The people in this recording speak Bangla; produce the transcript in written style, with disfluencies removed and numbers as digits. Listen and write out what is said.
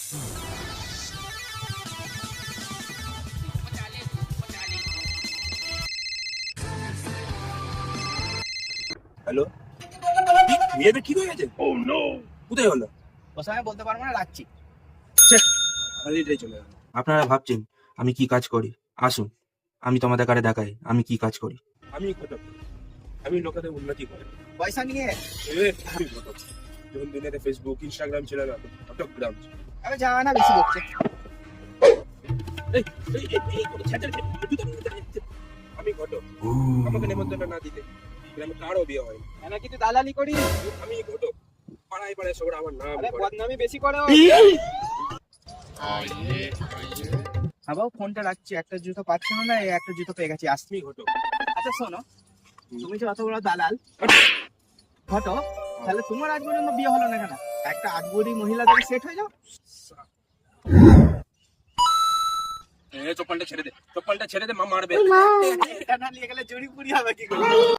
হ্যালো, মেয়েটা ঠিক হয়ে গেছে? কোথায় হলো? ও সময় বলতে পারবো না, রাখছি। চলে গেল। আপনারা ভাবছেন আমি কি কাজ করি, আসুন আমি তোমাদের কাছে দেখাই আমি কি কাজ করি। আমি ঘটক, আমি লোকেদের উন্নতি করি। পয়সা নিয়ে আমি ঘটক। যখন দুনিয়াতে ফেসবুক ইনস্টাগ্রাম ছিল না, ঘটক গ্রাম। আমি জানা না, বেশি বলছে। আমি ঘটক, আমাকে নেমন্তন্ন না দিতে গ্রামে কারো বিয়ে হয় না। কেন কি তুই দালালি করি? আমি ঘটক, পাড়ায় পাড়ায় সবার আমার নাম আরে করে। বদনামি বেশি করো। হ্যাঁ বাবু, ফোনটা রাখছি। একটা জুতো পাচ্ছি না, এই একটা জুতো পেয়ে গেছি, আসছি। আমি ঘটক। আচ্ছা শোনো, তুমি যে অত বড় দালাল ঘটক, তাহলে তোমার আজ পর্যন্ত বিয়ে হলো না কেন? একটা আটবড়ি মহিলা দেখে সেট হয়ে যাও। চপ্পলটা ছেড়ে দে, চপ্পলটা ছেড়ে দে, মা মারবে। এটা না নিয়ে গেলে জড়ি পুরি হবে কি করে?